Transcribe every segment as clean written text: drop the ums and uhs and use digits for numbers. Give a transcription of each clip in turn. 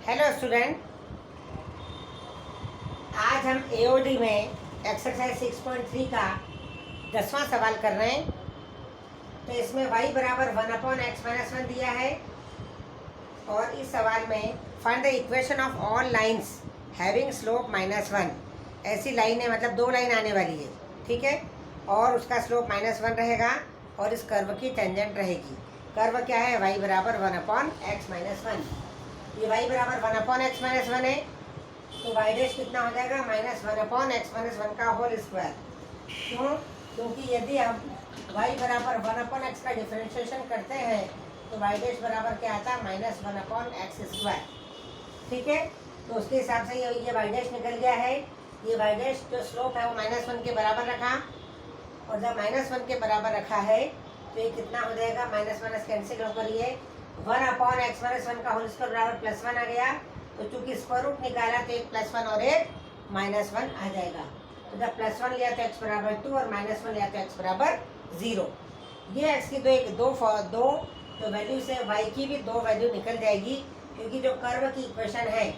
Hello student, आज हम AOD में एक्सरसाइज 6.3 का 10वां सवाल कर रहे हैं। तो इसमें y बराबर 1/x-1 दिया है और इस सवाल में find the equation of all lines having slope -1। ऐसी लाइन है, मतलब दो लाइन आने वाली है, ठीक है, और उसका स्लोप -1 रहेगा और इस कर्व की टेंजेंट रहेगी। कर्व क्या है? y बराबर 1/x-1। ये y बराबर 1/x-1 है, तो y डैश कितना हो जाएगा? -1/x-1 का होल स्क्वायर। क्यों? क्योंकि यदि हम y बराबर 1/x का डिफरेंशिएशन करते हैं तो y डैश बराबर क्या आता है? -1/x²। ठीक है, तो उसके हिसाब से ये y डैश निकल गया है। ये y डैश जो स्लोप है वो -1 के बराबर रखा, और जब -1 के बराबर रखा है तो ये कितना हो जाएगा? -1 कैंसिल होकर ये 1/x-1 का होल स्क्वायर बराबर +1 आ गया। तो चूंकि स्क्वायर रूट निकाला तो एक +1 और एक -1 आ जाएगा। तो जब +1 लिया तो x बराबर 2 और -1 लिया तो x बराबर 0। ये x की दो तो वैल्यू से y की भी दो वैल्यू निकल जाएगी, क्योंकि जो कर्व की इक्वेशन है,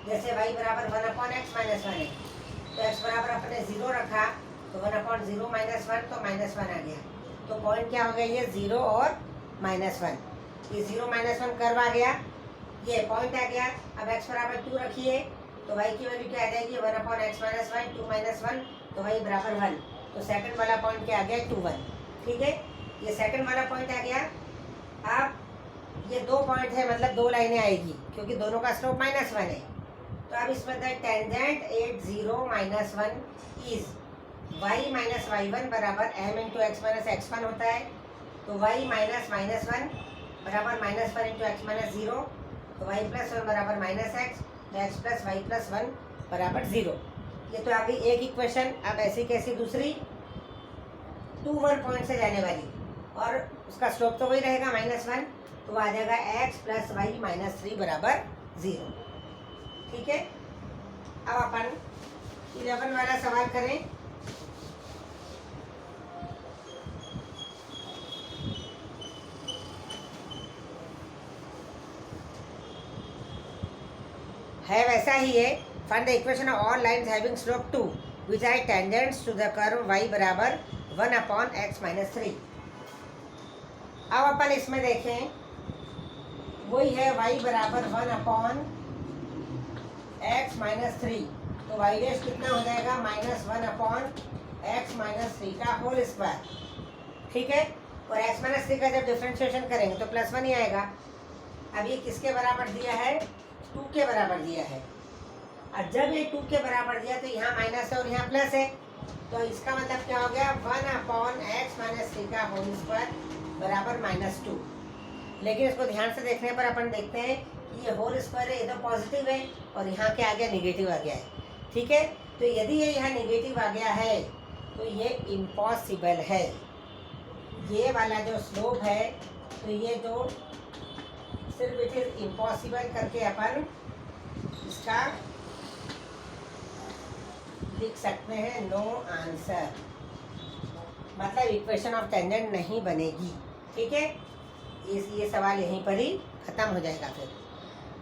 जैसे y बराबर 1/x-1 है, तो x बराबर अपने 0 रखा तो 1/0 -1 तो -1 आ गया। तो पॉइंट क्या हो गया? ये 0 और -1। ये 0 -1 कर्व आ गया, ये पॉइंट आ गया। अब x बराबर 2 रखिए तो y की वैल्यू क्या आ जाएगी? 1/x-1 2 -1 तो y बराबर 1। तो सेकंड वाला पॉइंट क्या आ गया? 2 1। ठीक है, ये सेकंड वाला पॉइंट आ गया। अब ये दो पॉइंट है, मतलब दो लाइनें आएगी, क्योंकि दोनों का स्लोप -1 है। तो अब इसमें tangent at 0 -1 is y - y1 बराबर m इंटू x - x1 होता है। तो y -1 बराबर -1 इंटू x - 0, तो y +1 बराबर -x, तो x + y + 1 बराबर 0। ये तो आ गई एक इक्वेशन। अब ऐसी कैसी दूसरी? 2 1 पॉइंट से जाने वाली, और उसका स्लोप तो वही रहेगा -1, तो आ जाएगा x + y - 3 बराबर 0। ठीक है, अब अपन 11 वाला सवाल करें। है वैसा ही है। Find the equation of all lines having slope 2 which are tangents to the curve y बराबर 1/x-3। अब अपन इसमें देखें, वही है y बराबर 1/x-3। तो y डैश कितना हो जाएगा? -1/x-3 का होल स्क्वायर। ठीक है, और x-3 का जब डिफरेंशिएशन करेंगे तो +1 ही आएगा। अब ये किसके बराबर दिया है? 2 के बराबर दिया है। और जब ये 2 के बराबर दिया तो यहाँ माइनस है और यहाँ प्लस है, तो इसका मतलब क्या हो गया? 1/x-3 का होल स्क्वायर बराबर -2। लेकिन इसको ध्यान से देखने पर अपन देखते हैं कि ये होल स्क्वायर है, ये तो पॉजिटिव है, और यहाँ क्या आ गया? नेगेटिव आ गया है। ठीक है, तो यदि ये यहाँ नेगेटिव आ गया है तो ये इम्पॉसिबल है। ये वाला जो स्लोप है, तो ये जो सिर्फ इट इज इम्पॉसिबल करके अपन इसका लिख सकते हैं नो आंसर, मतलब इक्वेशन ऑफ टेंजेंट नहीं बनेगी। ठीक है, ये सवाल यहीं पर ही खत्म हो जाएगा। फिर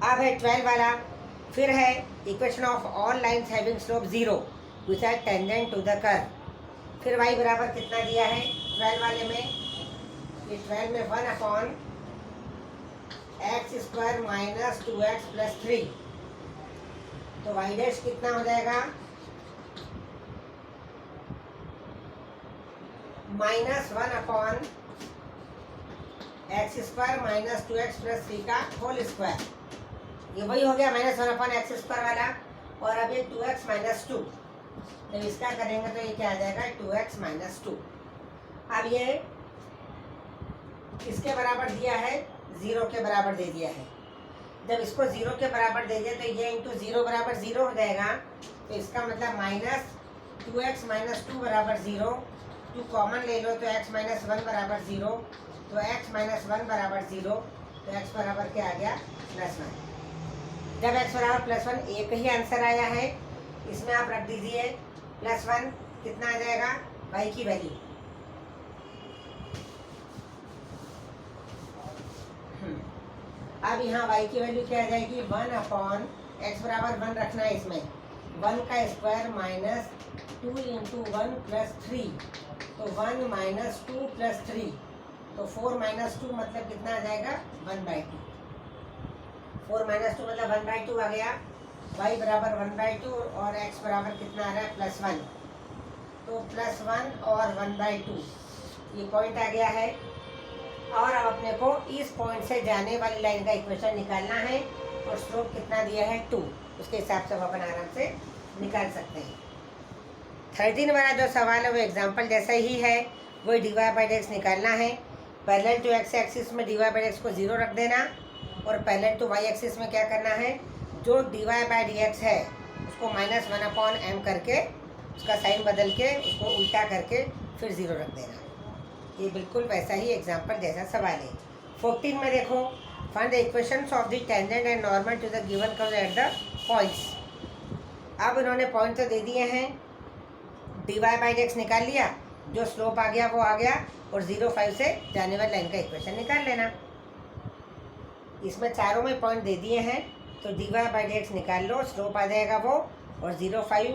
अब है 12 वाला, फिर है equation of all lines having slope 0 which are tangent to the curve. फिर y बराबर कितना दिया है 12 वाले में? ये 12 में 1/x² - 2x + 3, तो y डैश कितना हो जाएगा? -1/x² - 2x + 3 का होल स्क्वायर। ये वही हो गया -1/x² वाला। और अब ये 2x - 2, तो इसका करेंगे तो ये क्या आ जाएगा? 2x - 2। अब ये किसके बराबर दिया है? 0 के बराबर दे दिया है। जब इसको 0 के बराबर दे दिया तो ये इंटू 0 बराबर 0 हो जाएगा। तो इसका मतलब -2x - 2 बराबर 0। 2 कॉमन ले लो तो x - 1 बराबर 0, तो x - 1 बराबर 0, तो x बराबर क्या आ गया? +1। जब x बराबर +1, एक ही आंसर आया है, इसमें आप रख दीजिए +1, कितना आ जाएगा? y की वैल्यू अब यहाँ y की वैल्यू क्या आ जाएगी, 1 x बराबर 1 रखना है इसमें, 1 का स्क्वायर माइनस 2 इंटू 1 प्लस 3, तो 1 माइनस 2 प्लस 3, तो 4 माइनस 2 मतलब कितना आ जाएगा, 1/2। 4 माइनस 2 मतलब 1/2 आ गया। y बराबर 1/2 और x बराबर कितना आ रहा है, +1, तो +1 और 1/2 ये पॉइंट आ गया है। और अब अपने को इस पॉइंट से जाने वाली लाइन का इक्वेशन निकालना है और स्लोप कितना दिया है, 2, उसके हिसाब से हम अपन आराम से निकाल सकते हैं। 13 वाला जो सवाल है वो एग्जांपल जैसा ही है, वही dy/dx निकालना है। पैरेलल टू x एक्सिस में dy/dx को 0 रख देना और पैरेलल टू y एक्सिस में क्या करना है, जो dy/dx है उसको -1/m करके उसका साइन बदल के उसको उल्टा करके फिर 0 रख देना। ये बिल्कुल वैसा ही एग्जांपल जैसा सवाल है। 14 में देखो, find the equations of the tangent and normal to the given curve at the points. अब इन्होंने पॉइंट तो दे दिए हैं, dy/dx निकाल लिया, जो स्लोप आ गया वो आ गया, और 0,5 से जाने वाली लाइन का इक्वेशन निकाल लेना। इसमें चारों में पॉइंट दे दिए हैं, तो dy/dx निकाल लो, स्लोप आ जाएगा वो, और 0,5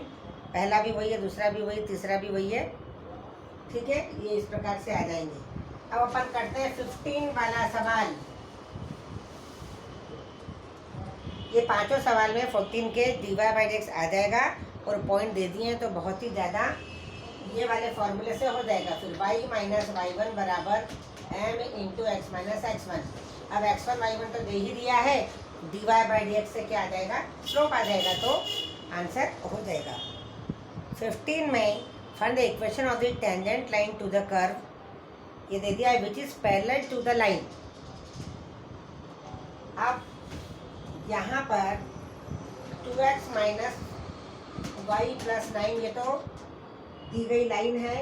पहला भी वही है, दूसरा भी वही, तीसरा भी वही है, ठीक है। ये इस प्रकार से आ जाएंगे। अब अपन करते हैं 15 वाला सवाल। ये पांचों सवाल में 14 के dy/dx आ जाएगा और पॉइंट दे दिए हैं, तो बहुत ही ज़्यादा ये वाले फॉर्मूले से हो जाएगा। फिर y माइनस y1 बराबर m into x minus x1। अब x1 y1 तो दे ही दिया है, dy/dx से क्या आ जाएगा, स्लोप आ जाएगा, तो आंसर हो जाएगा। 15 में find the equation of the tangent line to the curve, ये दे दिया है, which is parallel to the line. अब यहाँ पर 2x माइनस वाई प्लस 9 ये तो दी गई लाइन है,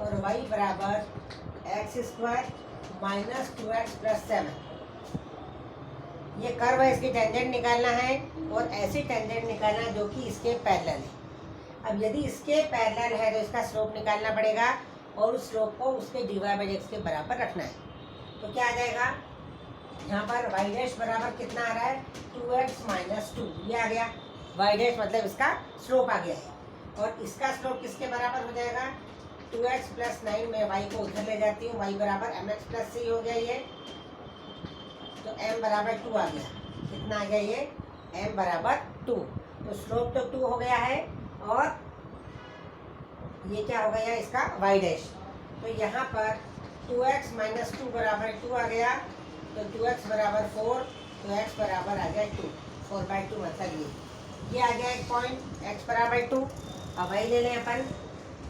और y बराबर x² माइनस 2x प्लस 7, ये कर्व है, इसकी टेंजेंट निकालना है और ऐसी टेंजेंट निकालना है जो कि इसके पैरेलल है। अब यदि इसके पैरेलल है तो इसका स्लोप निकालना पड़ेगा और उस स्लोप को उसके dy/dx के बराबर रखना है। तो क्या आ जाएगा, यहाँ पर y' बराबर कितना आ रहा है, 2x माइनस 2, ये आ गया। y' मतलब इसका स्लोप आ गया है, और इसका स्लोप किसके बराबर हो जाएगा, 2x प्लस 9 में y को उधर ले जाती हूँ, y बराबर mx प्लस 3 हो गया ये, तो m बराबर 2 आ गया। कितना आ गया ये, m बराबर 2, तो स्लोप तो 2 हो गया है, और ये क्या हो गया इसका y'। तो यहाँ पर 2x माइनस 2 बराबर 2 आ गया, तो 2x बराबर 4, तो x बराबर आ गया 2, 4/2 मतलब ये आ गया एक पॉइंट, x बराबर 2। अब y ले लें अपन,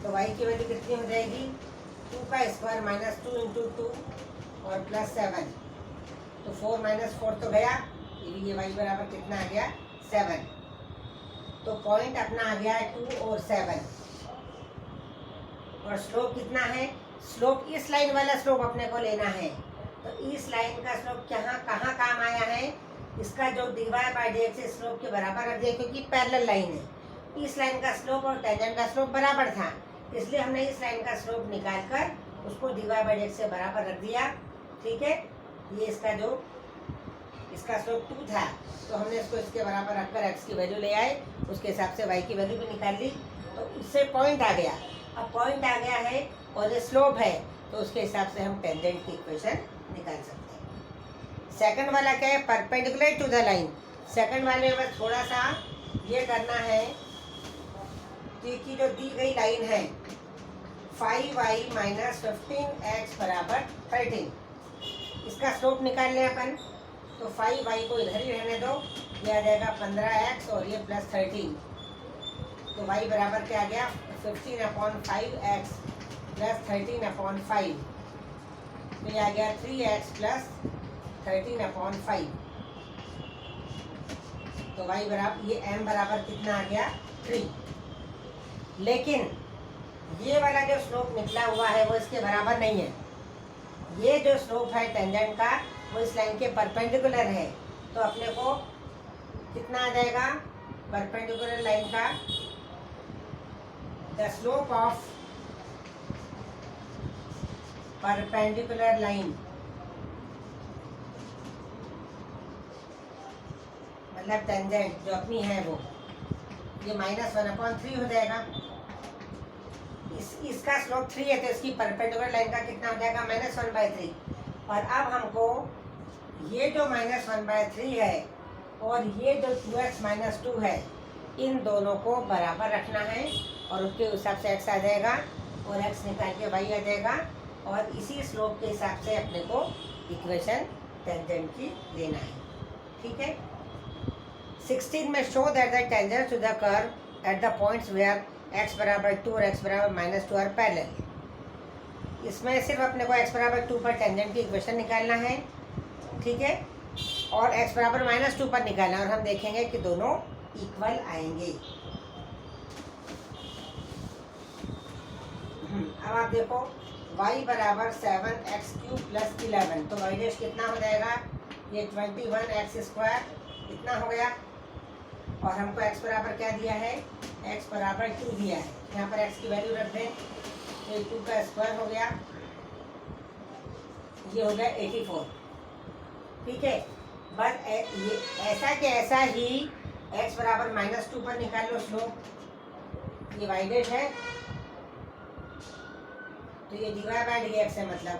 तो y की वैल्यू कितनी हो जाएगी, 2 का स्क्वायर माइनस 2 इंटू 2 और प्लस 7, तो 4 माइनस 4 तो गया, ये y बराबर कितना आ गया, 7। तो पॉइंट अपना आ गया है 2 और 7, और स्लोप कितना है, स्लोप इस लाइन वाला स्लोप अपने को लेना है। तो इस लाइन का स्लोप कहाँ काम आया है, इसका जो dy/dx से स्लोप के बराबर रख दिया, क्योंकि पैरेलल लाइन है। इस लाइन का स्लोप और टेंजेंट का स्लोप बराबर था, इसलिए हमने इस लाइन का स्लोप निकाल कर उसको dy/dx से बराबर रख दिया, ठीक है। ये इसका स्लोप 2 था, तो हमने इसको इसके बराबर रखकर x की वैल्यू ले आए, उसके हिसाब से y की वैल्यू भी निकाल ली, तो उससे पॉइंट आ गया। अब पॉइंट आ गया है और ये स्लोप है, तो उसके हिसाब से हम टेंजेंट की इक्वेशन निकाल सकते हैं। सेकंड वाला क्या है, perpendicular to the line. Second वाले में बस थोड़ा सा ये करना है कि जो दी गई लाइन है 5y माइनस 15x बराबर 13, इसका स्लोप निकाल लें अपन। तो 5y को इधर ही रहने दो, ये आ जाएगा 15x और ये प्लस 13, तो y बराबर क्या आ गया, 15/5x प्लस 13/5, तो ये आ गया 3x प्लस 13/5, तो y बराबर ये m बराबर कितना आ गया, 3। लेकिन ये वाला जो स्लोप निकला हुआ है वो इसके बराबर नहीं है। ये जो स्लोप है टेंजेंट का वो इस लाइन के परपेंडिकुलर है, तो अपने को कितना आ जाएगा, परपेंडिकुलर लाइन का the slope of perpendicular line मतलब टेंजेंट जो अपनी है वो, ये -1/3 हो जाएगा। इसका स्लोप 3 है तो इसकी परपेंडिकुलर लाइन का कितना हो जाएगा, -1/3। और अब हमको ये जो -1/3 है और ये जो 2x - 2 है, इन दोनों को बराबर रखना है और उसके हिसाब से x आ जाएगा और x निकाल के y आ जाएगा। और इसी स्लोप के हिसाब से अपने को इक्वेशन टेंजेंट की लेना है। ठीक है। 16 में show that the tangents to the curve at the points where x बराबर 2 और x बराबर -2 आर पैरेलल। इसमें सिर्फ अपने को x बराबर 2 पर टेंजेंट की इक्वेशन निकालना है। ठीक है। और x बराबर -2 पर निकालना है और हम देखेंगे कि दोनों इक्वल आएंगे। अब आप देखो y बराबर 7x³ + 11, तो y डैश कितना हो जाएगा, ये 21x² इतना हो गया। और हमको x बराबर क्या दिया है, x बराबर 2 दिया है। यहाँ पर x की वैल्यू रख दें, तो 2 का स्क्वायर हो गया, ये हो गया 84। ठीक है। बस ये ऐसा कि ऐसा ही x बराबर -2 पर निकाल लो स्लोप, ये y डैश है तो ये dy/dx है, मतलब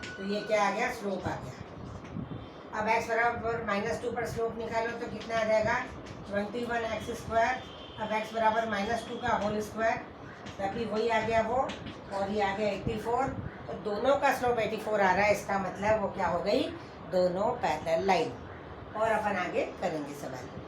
तो ये क्या आ गया, स्लोप आ गया। अब x बराबर -2 पर स्लोप निकालो तो कितना आ जाएगा, 21x²। अब x बराबर -2 का होल स्क्वायर, तभी वही आ गया वो, और ये आ गया 84। तो दोनों का स्लोप 84 आ रहा है, इसका मतलब वो क्या हो गई, दोनों पैरेलल लाइन। और अपन आगे करेंगे सवाल।